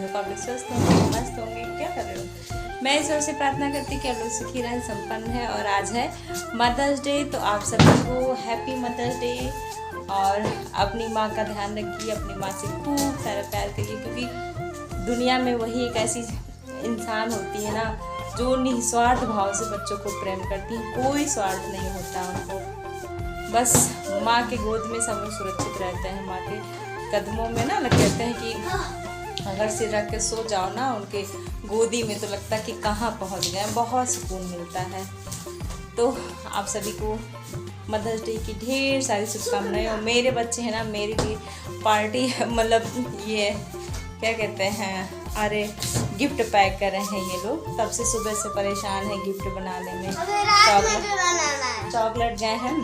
हो, आप लोग स्वस्थ होंगे, मस्त होंगे। क्या कर रहे हो? मैं ईश्वर से प्रार्थना करती कि आप लोग सुखी रहें, संपन्न है। और आज है मदर्स डे, तो आप सभी को हैप्पी मदर्स डे। और अपनी माँ का ध्यान रखिए, अपनी माँ से खूब सारा प्यार करिए, क्योंकि दुनिया में वही एक ऐसी इंसान होती है ना जो निस्वार्थ भाव से बच्चों को प्रेम करती है। कोई स्वार्थ नहीं होता उनको, बस माँ के गोद में सब लोग सुरक्षित रहते हैं। माँ के कदमों में ना कहते हैं कि अगर सिर रख के सो जाओ ना उनके गोदी में, तो लगता है कि कहाँ पहुँच गए, बहुत सुकून मिलता है। तो आप सभी को मदर्स डे की ढेर सारी शुभकामनाएं। और मेरे बच्चे हैं ना, मेरे लिए पार्टी मतलब ये क्या कहते हैं, अरे गिफ्ट पैक कर रहे हैं ये लोग। तब से सुबह से परेशान है गिफ्ट बनाने में। चॉकलेट गए हैं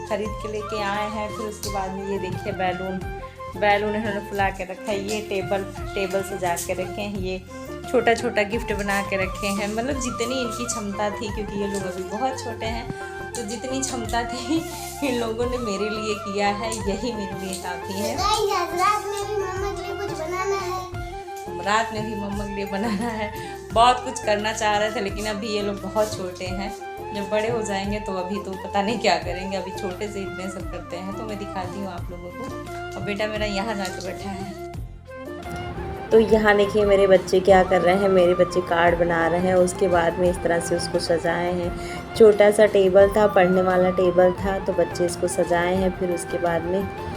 खरीद के लेके आए हैं। फिर उसके बाद में ये देखिए बैलून इन्होंने फुला के रखा है। ये टेबल सजा के रखे हैं। ये छोटा छोटा गिफ्ट बना के रखे हैं। मतलब जितनी इनकी क्षमता थी, क्योंकि ये लोग अभी बहुत छोटे हैं, तो जितनी क्षमता थी इन लोगों ने मेरे लिए किया है, यही मेरे लिए काफ़ी है। रात में भी मम्मा के लिए कुछ बनाना है। बहुत कुछ करना चाह रहे थे, लेकिन अभी ये लोग बहुत छोटे हैं। जब बड़े हो जाएंगे तो अभी तो पता नहीं क्या करेंगे। अभी छोटे से इतने सब करते हैं। तो मैं दिखाती हूँ आप लोगों को। और बेटा मेरा यहाँ जाके बैठा है। तो यहाँ देखिए मेरे बच्चे क्या कर रहे हैं। मेरे बच्चे कार्ड बना रहे हैं। उसके बाद में इस तरह से उसको सजाए हैं। छोटा सा टेबल था, पढ़ने वाला टेबल था, तो बच्चे इसको सजाए हैं। फिर उसके बाद में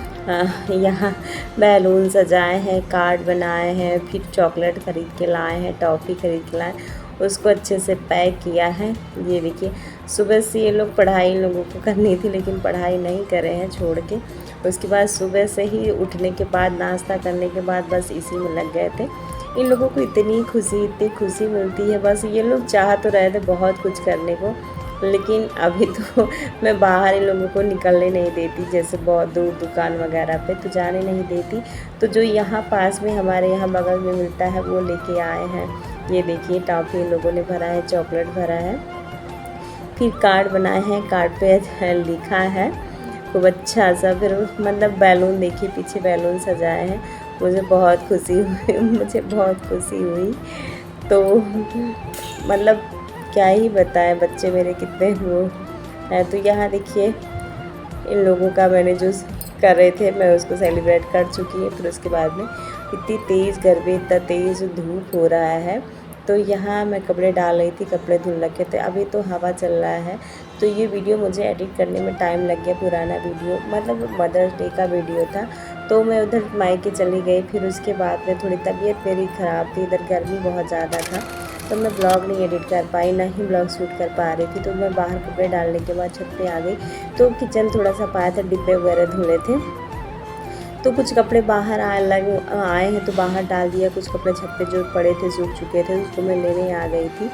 यहाँ बैलून सजाए हैं, कार्ड बनाए हैं, फिर चॉकलेट ख़रीद के लाए हैं, टॉफ़ी ख़रीद के लाए, उसको अच्छे से पैक किया है। ये देखिए सुबह से ये लोग पढ़ाई इन लोगों को करनी थी, लेकिन पढ़ाई नहीं कर रहे हैं, छोड़ के। उसके बाद सुबह से ही उठने के बाद नाश्ता करने के बाद बस इसी में लग गए थे। इन लोगों को इतनी खुशी मिलती है। बस ये लोग चाह तो रहे थे बहुत कुछ करने को, लेकिन अभी तो मैं बाहर इन लोगों को निकलने नहीं देती। जैसे बहुत दूर दुकान वगैरह पे तो जाने नहीं देती। तो जो यहाँ पास में हमारे यहाँ बगल में मिलता है वो लेके आए हैं। ये देखिए टॉफ़ी इन लोगों ने भरा है, चॉकलेट भरा है, फिर कार्ड बनाए हैं। कार्ड पे लिखा है खूब अच्छा सा। फिर मतलब बैलून देखिए, पीछे बैलून सजाए हैं। मुझे बहुत खुशी हुई। तो मतलब क्या ही बताएं, बच्चे मेरे कितने वो हैं। तो यहाँ देखिए इन लोगों का मैंने जो कर रहे थे मैं उसको सेलिब्रेट कर चुकी है। फिर उसके बाद में इतनी तेज़ गर्मी, इतना तेज़ धूप हो रहा है। तो यहाँ मैं कपड़े डाल रही थी, कपड़े धुल रखे थे। अभी तो हवा चल रहा है, तो ये वीडियो मुझे एडिट करने में टाइम लग गया। पुराना वीडियो मतलब मदर्स डे का वीडियो था, तो मैं उधर मायके चली गई। फिर उसके बाद में थोड़ी तबीयत मेरी ख़राब थी, इधर गर्मी बहुत ज़्यादा था, तो मैं ब्लॉग नहीं एडिट कर पाई, ना ही ब्लॉग शूट कर पा रही थी। तो मैं बाहर कपड़े डालने के बाद छत पे आ गई। तो किचन थोड़ा सा पाया था, डिब्बे वगैरह धुले थे, तो कुछ कपड़े बाहर आए हैं तो बाहर डाल दिया। कुछ कपड़े छत पे जो पड़े थे, सूख चुके थे, उसको मैं लेने आ गई थी,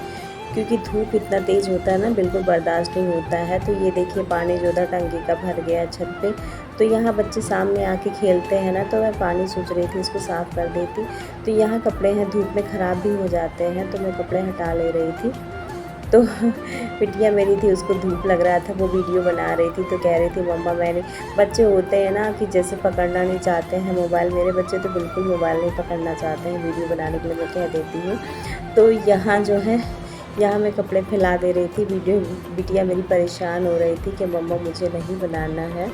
क्योंकि धूप इतना तेज़ होता है ना, बिल्कुल बर्दाश्त नहीं होता है। तो ये देखिए पानी जो था टंकी का भर गया छत पे। तो यहाँ बच्चे सामने आके खेलते हैं ना, तो मैं पानी सोच रही थी इसको साफ़ कर देती। तो यहाँ कपड़े हैं, धूप में ख़राब भी हो जाते हैं, तो मैं कपड़े हटा ले रही थी। तो बिटिया मेरी थी, उसको धूप लग रहा था, वो वीडियो बना रही थी। तो कह रही थी मम्मा मैंने, बच्चे होते हैं ना कि जैसे पकड़ना नहीं चाहते हैं मोबाइल। मेरे बच्चे तो बिल्कुल मोबाइल नहीं पकड़ना चाहते हैं, वीडियो बनाने के लिए मैं कह देती हूँ। तो यहाँ जो है, यहाँ मैं कपड़े फैला दे रही थी। बिटिया मेरी परेशान हो रही थी कि मम्मा मुझे नहीं बनाना है।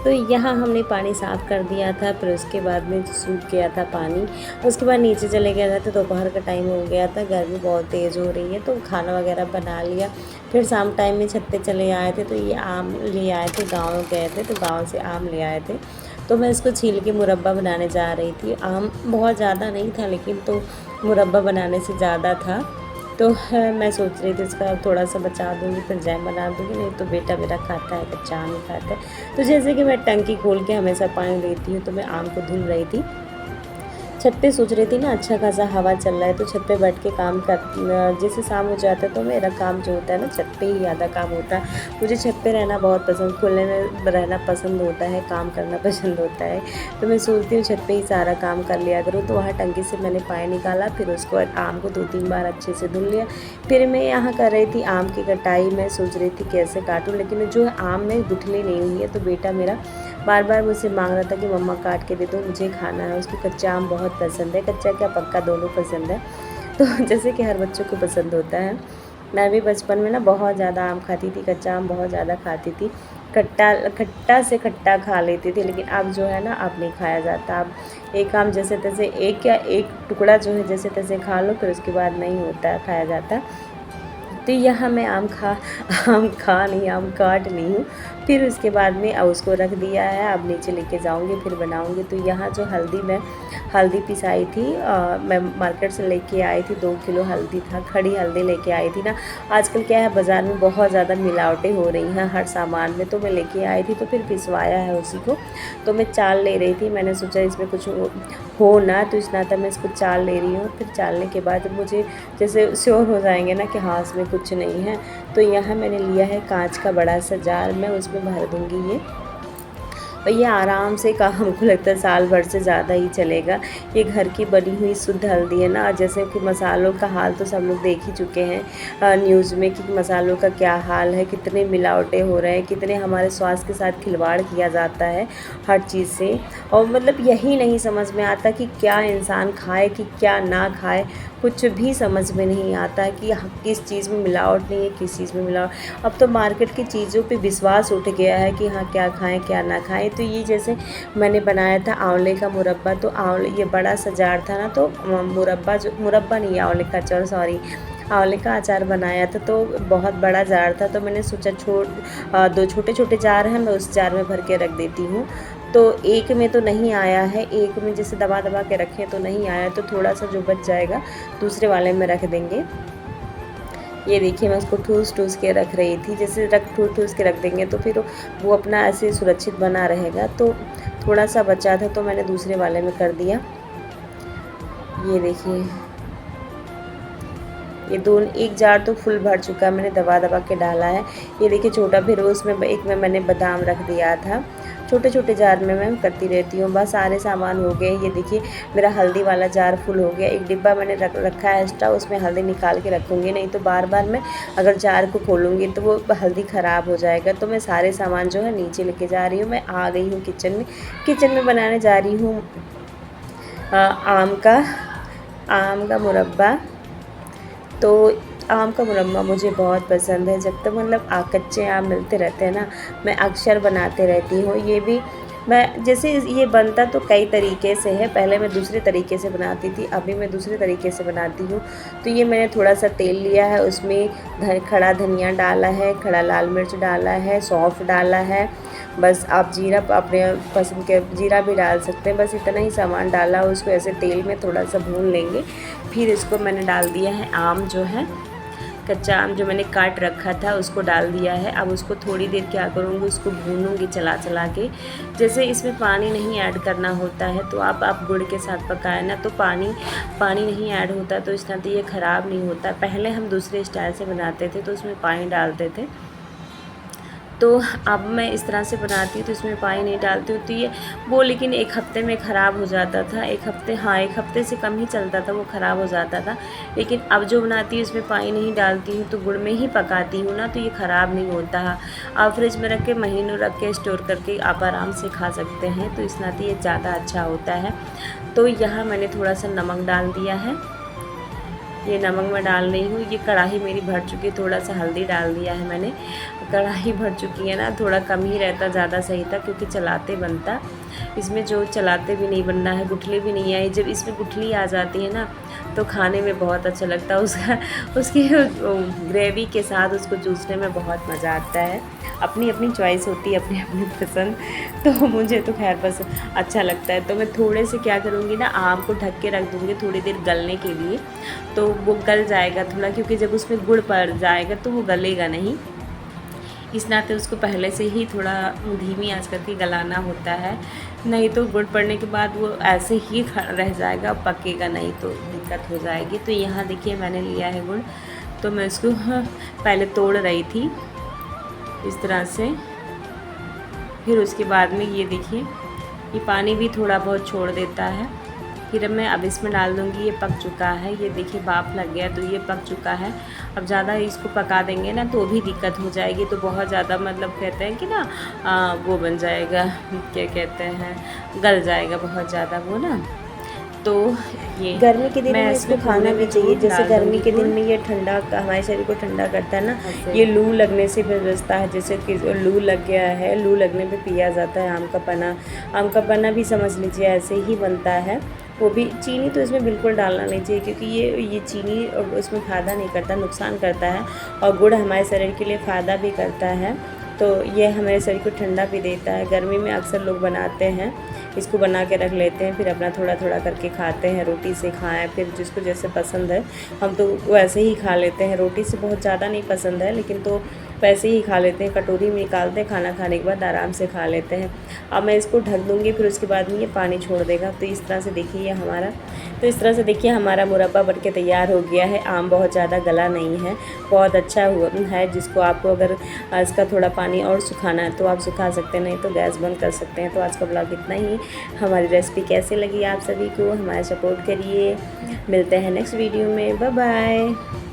तो यहाँ हमने पानी साफ़ कर दिया था, फिर उसके बाद में सूख गया था पानी। उसके बाद नीचे चले गया था, तो दोपहर का टाइम हो गया था, गर्मी बहुत तेज़ हो रही है, तो खाना वगैरह बना लिया। फिर शाम टाइम में छत पे चले आए थे, तो ये आम ले आए थे, गाँव गए थे तो गाँव से आम ले आए थे। तो मैं इसको छील के मुरब्बा बनाने जा रही थी। आम बहुत ज़्यादा नहीं था, लेकिन तो मुरब्बा बनाने से ज़्यादा था, तो मैं सोच रही थी इसका थोड़ा सा बचा दूँगी, फिर जैम बना दूँगी। नहीं तो बेटा मेरा खाता है, कच्चा आम ही खाता है। तो जैसे कि मैं टंकी खोल के हमेशा पानी लेती हूँ, तो मैं आम को धुल रही थी। छत पे सोच रही थी ना, अच्छा खासा हवा चल रहा है, तो छत पे बैठ के काम कर, जैसे शाम हो जाता है तो मेरा काम जो होता है ना, छत पे ही ज़्यादा काम होता है। मुझे छत पे रहना बहुत पसंद, खुले में रहना पसंद होता है, काम करना पसंद होता है। तो मैं सोचती हूँ छत पे ही सारा काम कर लिया करूँ। तो वहाँ टंकी से मैंने पानी निकाला, फिर उसको आम को 2-3 बार अच्छे से धुल लिया। फिर मैं यहाँ कर रही थी आम की कटाई। मैं सोच रही थी कैसे काटूँ, लेकिन जो आम में गुठली नहीं हुई है, तो बेटा मेरा बार बार मुझसे मांग रहा था कि मम्मा काट के दे दो, मुझे खाना है। उसको कच्चा आम बहुत पसंद है, कच्चा क्या पक्का दोनों पसंद है। तो जैसे कि हर बच्चों को पसंद होता है। मैं भी बचपन में ना बहुत ज़्यादा आम खाती थी, कच्चा आम बहुत ज़्यादा खाती थी। खट्टा से खट्टा खा लेती थी, लेकिन अब जो है ना, अब नहीं खाया जाता। अब एक आम जैसे तैसे, एक टुकड़ा जो है जैसे तैसे खा लो, फिर उसके बाद नहीं होता है, खाया जाता। तो यहाँ मैं आम काट ली हूँ। फिर उसके बाद में अब उसको रख दिया है, अब नीचे लेके जाऊँगी, फिर बनाऊँगी। तो यहाँ जो हल्दी पिसाई थी, मैं मार्केट से लेके आई थी, 2 किलो हल्दी था, खड़ी हल्दी लेके आई थी ना। आजकल क्या है, बाज़ार में बहुत ज़्यादा मिलावटें हो रही हैं हर सामान में, तो मैं लेके आई थी, तो फिर पिसवाया है उसी को। तो मैं चाल ले रही थी, मैंने सोचा इसमें कुछ हो ना, तो इस नाता मैं इसको चाल ले रही हूँ। फिर चालने के बाद मुझे जैसे श्योर हो जाएंगे ना कि हाँ इसमें कुछ नहीं है, तो यहाँ मैंने लिया है कांच का बड़ा सा जार, मैं उसमें भर दूँगी ये। और ये आराम से का हमको लगता है साल भर से ज़्यादा ही चलेगा। ये घर की बनी हुई शुद्ध हल्दी है ना। जैसे कि मसालों का हाल तो सब लोग देख ही चुके हैं न्यूज़ में कि मसालों का क्या हाल है, कितने मिलावटें हो रहे हैं, कितने हमारे स्वास्थ्य के साथ खिलवाड़ किया जाता है हर चीज़ से। और मतलब यही नहीं समझ में आता कि क्या इंसान खाए कि क्या ना खाए, कुछ भी समझ में नहीं आता है कि किस चीज़ में मिलावट नहीं है, किस चीज़ में मिलावट। अब तो मार्केट की चीज़ों पे विश्वास उठ गया है कि हाँ क्या खाएं क्या ना खाएं। तो ये जैसे मैंने बनाया था आंवले का मुरब्बा, तो आंवले ये बड़ा सा जार था ना, तो मुरब्बा नहीं, आंवले का अचार, सॉरी, आंवले का अचार बनाया था। तो बहुत बड़ा जार था, तो मैंने सोचा 2 छोटे छोटे जार हैं, मैं उस जार में भर के रख देती हूँ। तो एक में तो नहीं आया है, एक में जैसे दबा दबा के रखें तो नहीं आया, तो थोड़ा सा जो बच जाएगा दूसरे वाले में रख देंगे। ये देखिए मैं उसको ठूस के रख रही थी, जैसे ठूस के रख देंगे तो फिर वो अपना ऐसे सुरक्षित बना रहेगा। तो थोड़ा सा बचा था, तो मैंने दूसरे वाले में कर दिया। ये देखिए ये एक जार तो फुल भर चुका, मैंने दबा दबा के डाला है। ये देखिए छोटा, फिर उसमें एक में मैंने बादाम रख दिया था। छोटे छोटे जार में मैं करती रहती हूँ, बस सारे सामान हो गए। ये देखिए मेरा हल्दी वाला जार फुल हो गया। एक डिब्बा मैंने रखा है एक्स्ट्रा, उसमें हल्दी निकाल के रखूँगी, नहीं तो बार बार मैं अगर जार को खोलूँगी तो वो हल्दी ख़राब हो जाएगा। तो मैं सारे सामान जो है नीचे लेके जा रही हूँ। मैं आ गई हूँ किचन में बनाने जा रही हूँ आम का मुरब्बा। तो आम का मुरब्बा मुझे बहुत पसंद है। जब तक मतलब कच्चे आम मिलते रहते हैं ना, मैं अक्सर बनाते रहती हूँ। ये भी मैं जैसे ये बनता तो कई तरीके से है, पहले मैं दूसरे तरीके से बनाती थी, अभी मैं दूसरे तरीके से बनाती हूँ। तो ये मैंने थोड़ा सा तेल लिया है, उसमें खड़ा धनिया डाला है, खड़ा लाल मिर्च डाला है, सौंफ डाला है, बस आप जीरा अपने पसंद के जीरा भी डाल सकते हैं। बस इतना ही सामान डाला, उसको ऐसे तेल में थोड़ा सा भून लेंगे। फिर इसको मैंने डाल दिया है आम, जो है कच्चा आम जो मैंने काट रखा था उसको डाल दिया है। अब उसको थोड़ी देर क्या करूँगी, उसको भूनूंगी चला के। जैसे इसमें पानी नहीं ऐड करना होता है, तो आप गुड़ के साथ पकाए ना, तो पानी नहीं ऐड होता, तो इस तरह ये ख़राब नहीं होता। पहले हम दूसरे स्टाइल से बनाते थे, तो उसमें पानी डालते थे, तो अब मैं इस तरह से बनाती हूँ तो इसमें पानी नहीं डालती हूँ। तो ये वो लेकिन 1 हफ़्ते में ख़राब हो जाता था, 1 हफ़्ते से कम ही चलता था, वो ख़राब हो जाता था। लेकिन अब जो बनाती हूँ इसमें पानी नहीं डालती हूँ, तो गुड़ में ही पकाती हूँ ना, तो ये ख़राब नहीं होता है। आप फ्रिज में रख के महीनों रख के स्टोर करके आप आराम से खा सकते हैं, तो इस नाते ये ज़्यादा अच्छा होता है। तो यहाँ मैंने थोड़ा सा नमक डाल दिया है, ये नमक मैं डाल रही हूँ। ये कढ़ाई मेरी भर चुकी है, थोड़ा सा हल्दी डाल दिया है मैंने। कढ़ाई भर चुकी है ना, थोड़ा कम ही रहता, ज़्यादा सही था, क्योंकि चलाते बनता। इसमें जो चलाते भी नहीं बनना है, गुठली भी नहीं आई। जब इसमें गुठली आ जाती है ना तो खाने में बहुत अच्छा लगता है। उसकी ग्रेवी के साथ उसको चूसने में बहुत मज़ा आता है। अपनी अपनी चॉइस होती है, अपनी अपनी पसंद। तो मुझे तो खैर पसंद अच्छा लगता है। तो मैं थोड़े से क्या करूँगी ना, आम को ढक के रख दूँगी थोड़ी देर गलने के लिए, तो वो गल जाएगा थोड़ा, क्योंकि जब उसमें गुड़ पड़ जाएगा तो वो गलेगा नहीं। इस नाते उसको पहले से ही थोड़ा धीमी आंच करके गलाना होता है, नहीं तो गुड़ पड़ने के बाद वो ऐसे ही रह जाएगा, पकेगा नहीं तो दिक्कत हो जाएगी। तो यहाँ देखिए मैंने लिया है गुड़, तो मैं इसको पहले तोड़ रही थी इस तरह से। फिर उसके बाद में ये देखिए ये पानी भी थोड़ा बहुत छोड़ देता है। फिर मैं अब इसमें डाल दूँगी, ये पक चुका है। ये देखिए भाप लग गया, तो ये पक चुका है। अब ज़्यादा इसको पका देंगे ना तो भी दिक्कत हो जाएगी, तो बहुत ज़्यादा मतलब कहते हैं कि ना वो बन जाएगा, क्या कहते हैं, गल जाएगा बहुत ज़्यादा वो ना। तो ये गर्मी के दिन में इसको इसमें खाना भी चाहिए, जैसे डाल गर्मी के दूँगी दिन में ये ठंडा हमारे शरीर को ठंडा करता है ना। ऐसे। ये लू लगने से भी बचता है, जैसे कि लू लग गया है, लू लगने पे पिया जाता है आम का पन्ना। आम का पन्ना भी समझ लीजिए ऐसे ही बनता है। वो भी चीनी तो इसमें बिल्कुल डालना नहीं चाहिए, क्योंकि ये चीनी उसमें फ़ायदा नहीं करता, नुकसान करता है। और गुड़ हमारे शरीर के लिए फ़ायदा भी करता है, तो ये हमारे शरीर को ठंडा भी देता है। गर्मी में अक्सर लोग बनाते हैं, इसको बना के रख लेते हैं, फिर अपना थोड़ा थोड़ा करके खाते हैं। रोटी से खाएं, फिर जिसको जैसे पसंद है। हम तो वैसे ही खा लेते हैं, रोटी से बहुत ज़्यादा नहीं पसंद है, लेकिन तो वैसे ही खा लेते हैं। कटोरी में निकालते हैं, खाना खाने के बाद आराम से खा लेते हैं। अब मैं इसको ढक दूँगी, फिर उसके बाद में ये पानी छोड़ देगा। तो इस तरह से देखिए हमारा मुरब्बा बन के तैयार हो गया है। आम बहुत ज़्यादा गला नहीं है, बहुत अच्छा हुआ है। जिसको आपको अगर इसका थोड़ा पानी और सुखाना है तो आप सुखा सकते हैं, नहीं तो गैस बंद कर सकते हैं। तो आज का ब्लॉग इतना ही। हमारी रेसिपी कैसे लगी आप सभी को, हमारा सपोर्ट करिए। मिलते हैं नेक्स्ट वीडियो में, बाय बाय।